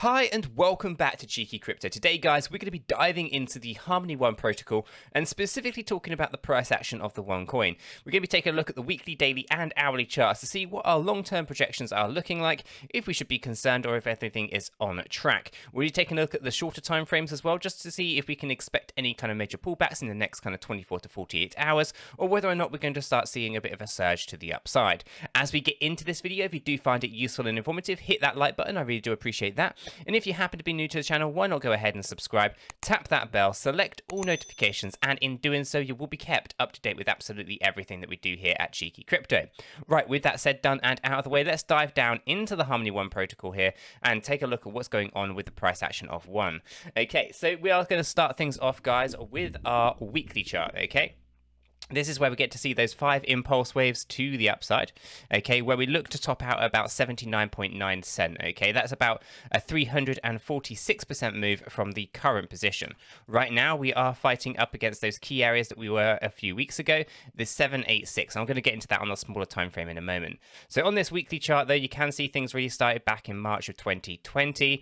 Hi and welcome back to 𝗕𝗘𝗪𝗏𝗧. Today guys, we're going to be diving into the Harmony One protocol and specifically talking about the price action of the one coin. We're going to be taking a look at the weekly, daily and hourly charts to see what our long-term projections are looking like, if we should be concerned or if everything is on track. We'll be taking a look at the shorter time frames as well, just to see if we can expect any kind of major pullbacks in the next kind of 24 to 48 hours, or whether or not we're going to start seeing a bit of a surge to the upside. As we get into this video, if you do find it useful and informative, hit that like button. I really do appreciate that. And if you happen to be new to the channel, why not go ahead and subscribe, tap that bell, select all notifications, and in doing so, you will be kept up to date with absolutely everything that we do here at 𝗕𝗘𝗪𝗏𝗧. Right, with that said, done and out of the way, let's dive down into the Harmony One protocol here and take a look at what's going on with the price action of one. Okay, so we are going to start things off, guys, with our weekly chart, okay? This is where we get to see those 5 impulse waves to the upside, okay, where we look to top out about 79.9 cent, okay? That's about a 346% move from the current position. Right now, we are fighting up against those key areas that we were a few weeks ago, the 786. I'm going to get into that on a smaller time frame in a moment. So on this weekly chart, though, you can see things really started back in March of 2020.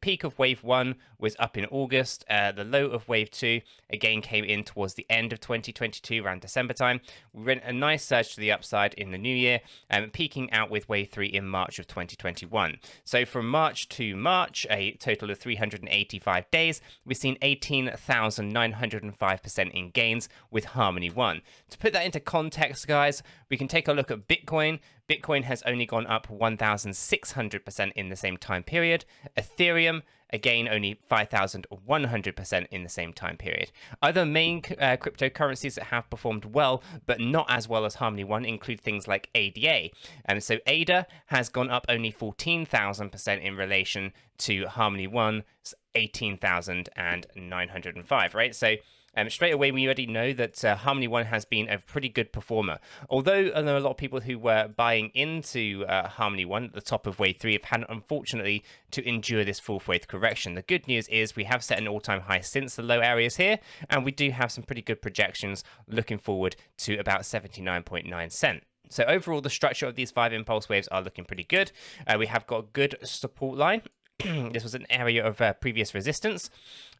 Peak of wave 1 was up in August. The low of wave 2 again came in towards the end of 2022, around December time. We went a nice surge to the upside in the new year, peaking out with wave 3 in March of 2021. So from March to March, a total of 385 days, we've seen 18,905% in gains with Harmony One. To put that into context, guys, we can take a look at Bitcoin. Bitcoin has only gone up 1,600% in the same time period. Ethereum, again, only 5,100% in the same time period. Other main cryptocurrencies that have performed well, but not as well as Harmony One, include things like ADA. So ADA has gone up only 14,000% in relation to Harmony One's 18,905, right? So straight away, we already know that Harmony One has been a pretty good performer. Although I know a lot of people who were buying into Harmony One at the top of wave 3 have had, unfortunately, to endure this full wave correction. The good news is we have set an all-time high since the low areas here, and we do have some pretty good projections looking forward to about 79.9 cent. So overall, the structure of these 5 impulse waves are looking pretty good. We have got a good support line. This was an area of previous resistance,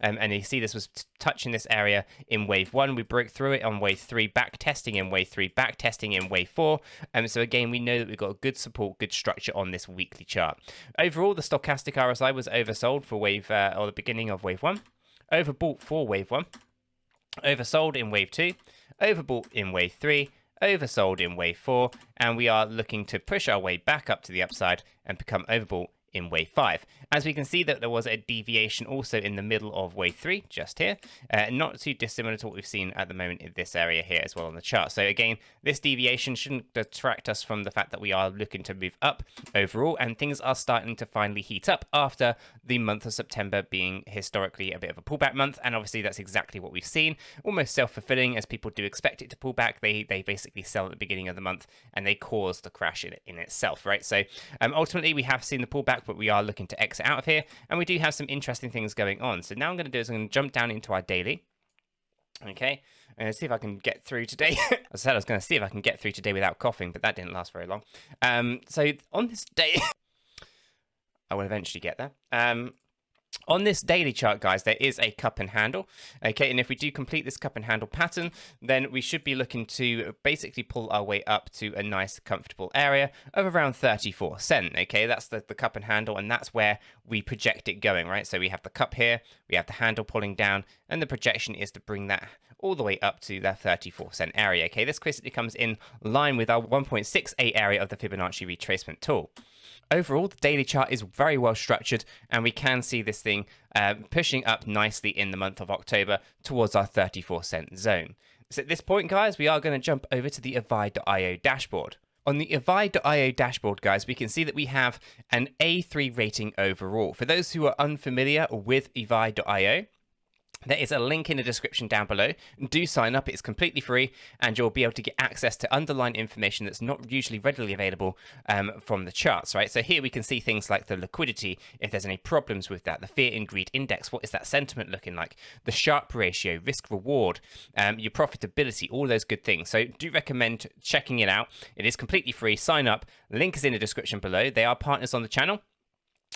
and you see this was touching this area in wave 1. We broke through it on wave 3, back testing in wave 3, back testing in wave 4. So again, we know that we've got a good support, good structure on this weekly chart. Overall, the stochastic RSI was oversold for wave or the beginning of wave 1, overbought for wave 1, oversold in wave 2, overbought in wave 3, oversold in wave 4, and we are looking to push our way back up to the upside and become overbought in wave 5. As we can see that there was a deviation also in the middle of wave 3, just here, not too dissimilar to what we've seen at the moment in this area here as well on the chart. So again, this deviation shouldn't detract us from the fact that we are looking to move up overall, and things are starting to finally heat up after the month of September being historically a bit of a pullback month, and obviously that's exactly what we've seen. Almost self-fulfilling, as people do expect it to pull back. They basically sell at the beginning of the month and they cause the crash in itself, right? So ultimately we have seen the pullback, but we are looking to exit out of here, and we do have some interesting things going on. So now I'm going to do is I'm going to jump down into our daily. Okay, and see if I can get through today. I said I was going to see if I can get through today without coughing, but that didn't last very long. So on this day, I will eventually get there. On this daily chart, guys, there is a cup and handle, okay, and if we do complete this cup and handle pattern, then we should be looking to basically pull our way up to a nice, comfortable area of around 34 cent, okay? That's the cup and handle, and that's where we project it going, right? So we have the cup here, we have the handle pulling down, and the projection is to bring that all the way up to that 34 cent area, okay? This basically comes in line with our 1.68 area of the Fibonacci retracement tool. Overall, the daily chart is very well structured, and we can see this thing pushing up nicely in the month of October towards our 34 cent zone. So at this point, guys, we are going to jump over to the advice.io dashboard. On the advice.io dashboard, guys, we can see that we have an A3 rating overall. For those who are unfamiliar with advice.io, there is a link in the description down below. Do sign up, it's completely free, and you'll be able to get access to underlying information that's not usually readily available from the charts, right? So here we can see things like the liquidity, if there's any problems with that, the fear and greed index, what is that sentiment looking like, the Sharpe ratio, risk reward, your profitability, all those good things. So do recommend checking it out. It is completely free. Sign up. Link is in the description below. They are partners on the channel.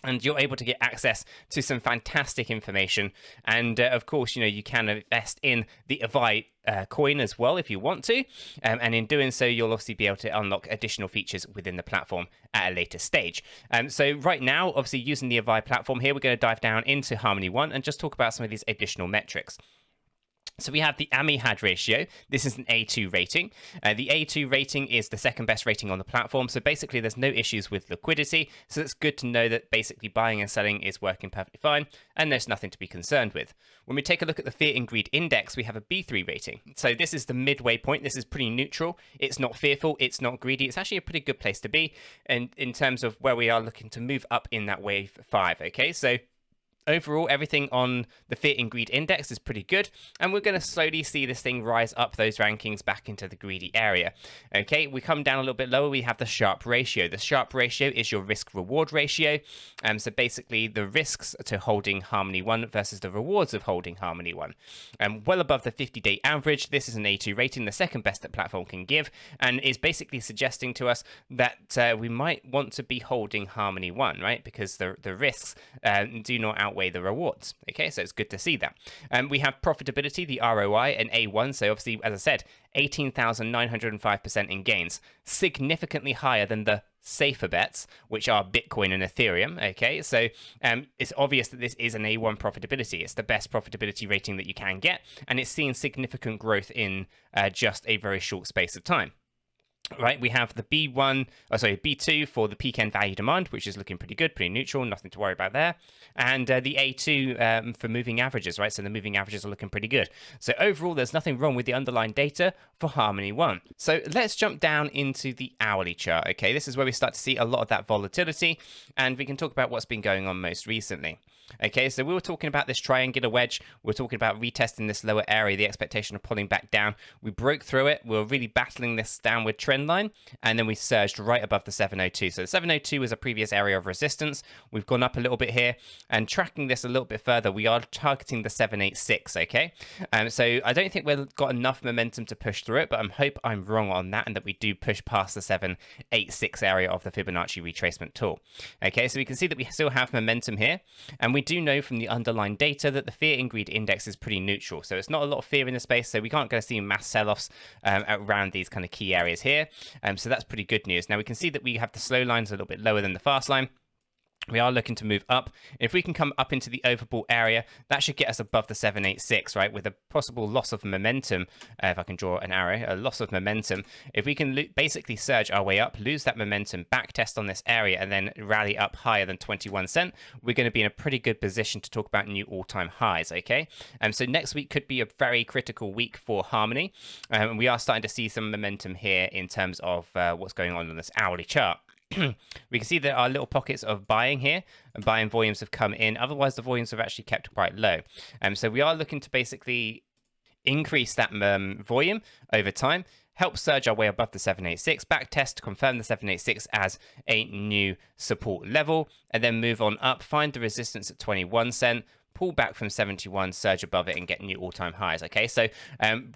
and you're able to get access to some fantastic information. And of course, you can invest in the 𝗲𝗓 coin as well if you want to. And in doing so, you'll obviously be able to unlock additional features within the platform at a later stage. So right now, obviously using the 𝗲𝗓 platform here, we're going to dive down into 𝗲𝗓𝗏 and just talk about some of these additional metrics. So we have the 𝗕𝗓 ratio. This is an A2 rating. The A2 rating is the second best rating on the platform. So basically there's no issues with liquidity. So it's good to know that basically buying and selling is working perfectly fine and there's nothing to be concerned with. When we take a look at the Fear and Greed Index, we have a B3 rating. So this is the midway point. This is pretty neutral. It's not fearful. It's not greedy. It's actually a pretty good place to be. And in terms of where we are looking to move up in that wave 5. Okay, so overall, everything on the Fear and Greed Index is pretty good, and we're going to slowly see this thing rise up those rankings back into the greedy area. Okay, we come down a little bit lower, we have the Sharpe ratio. The Sharpe ratio is your risk-reward ratio. So basically, the risks to holding 𝗲𝗓𝗏 versus the rewards of holding 𝗲𝗓𝗏. Well above the 50-day average. This is an A2 rating, the second best that platform can give, and is basically suggesting to us that we might want to be holding 𝗲𝗓𝗏, right? Because the risks do not outweigh the rewards. Okay, so it's good to see that. We have profitability, the ROI, and A1. So obviously, as I said, 18,905% in gains, significantly higher than the safer bets, which are Bitcoin and Ethereum. Okay, so it's obvious that this is an A1 profitability. It's the best profitability rating that you can get, and it's seen significant growth in just a very short space of time. Right, we have the B2 for the peak end value demand, which is looking pretty good, pretty neutral, nothing to worry about there. And the A2 for moving averages, right? So the moving averages are looking pretty good. So overall, there's nothing wrong with the underlying data for 𝗲𝗓𝗏. So let's jump down into the hourly chart. Okay, this is where we start to see a lot of that volatility, and we can talk about what's been going on most recently. Okay, so we were talking about this triangular wedge. We're talking about retesting this lower area, the expectation of pulling back down. We broke through it. We were really battling this downward trend line, and then we surged right above the 702. So the 702 was a previous area of resistance. We've gone up a little bit here, and tracking this a little bit further, we are targeting the 786, okay? So I don't think we've got enough momentum to push through it, but I hope I'm wrong on that and that we do push past the 786 area of the Fibonacci retracement tool. Okay, so we can see that we still have momentum here, and we do know from the underlying data that the Fear and Greed Index is pretty neutral. So it's not a lot of fear in the space, so we can't go see mass sell-offs around these kind of key areas here. So that's pretty good news. Now we can see that we have the slow lines a little bit lower than the fast line. We are looking to move up. If we can come up into the overbought area, that should get us above the 786, right? With a possible loss of momentum, if I can draw an arrow, a loss of momentum. If we can basically surge our way up, lose that momentum, back test on this area, and then rally up higher than 21 cent, we're going to be in a pretty good position to talk about new all-time highs, okay? So next week could be a very critical week for Harmony. And we are starting to see some momentum here in terms of what's going on this hourly chart. We can see there are little pockets of buying here, and buying volumes have come in. Otherwise, the volumes have actually kept quite low. So we are looking to basically increase that volume over time, help surge our way above the 786, back test to confirm the 786 as a new support level, and then move on up, find the resistance at 21 cent, pull back from 71, surge above it, and get new all-time highs. Okay, so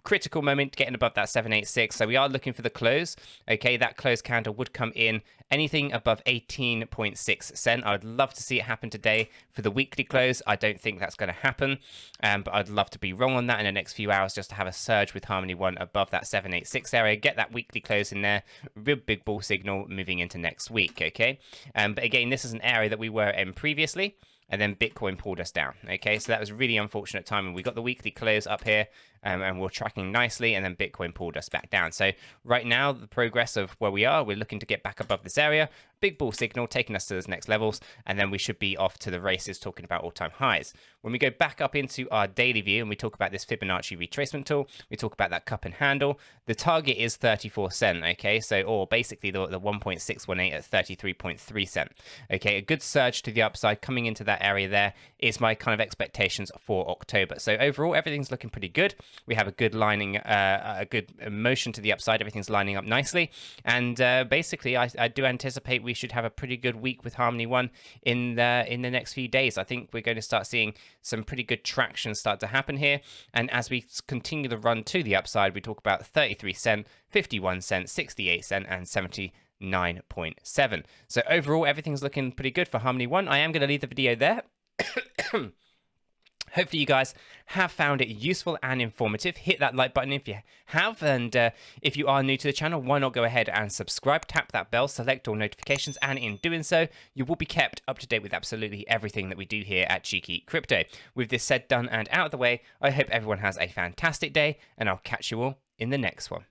critical moment getting above that 786. So we are looking for the close. Okay, that close candle would come in anything above 18.6 cent. I would love to see it happen today for the weekly close. I don't think that's going to happen, but I'd love to be wrong on that in the next few hours, just to have a surge with 𝗲𝗓𝗏 above that 786 area, get that weekly close in there, real big bull signal moving into next week. Okay, but again, this is an area that we were in previously, and then Bitcoin pulled us down. Okay, so that was really unfortunate timing. We got the weekly close up here, and we're tracking nicely, and then Bitcoin pulled us back down. So right now, the progress of where we are, we're looking to get back above this area. Big bull signal taking us to those next levels, and then we should be off to the races talking about all-time highs. When we go back up into our daily view and we talk about this Fibonacci retracement tool, we talk about that cup and handle, the target is 34 cent, okay? So, or basically the 1.618 at 33.3 cent. Okay, a good surge to the upside coming into that area there is my kind of expectations for October. So overall, everything's looking pretty good. We have a good lining, a good motion to the upside. Everything's lining up nicely. And basically, I do anticipate we should have a pretty good week with 𝗲𝗓𝗏 in the next few days. I think we're going to start seeing some pretty good traction start to happen here. And as we continue the run to the upside, we talk about 33 cent, 51 cent, 68 cent, and 79 9.7. So overall, everything's looking pretty good for Harmony One. I am going to leave the video there. Hopefully you guys have found it useful and informative. Hit that like button if you have, and if you are new to the channel, why not go ahead and subscribe, tap that bell, select all notifications, and in doing so, you will be kept up to date with absolutely everything that we do here at Cheeky Crypto. With this said, done, and out of the way, I hope everyone has a fantastic day, and I'll catch you all in the next one.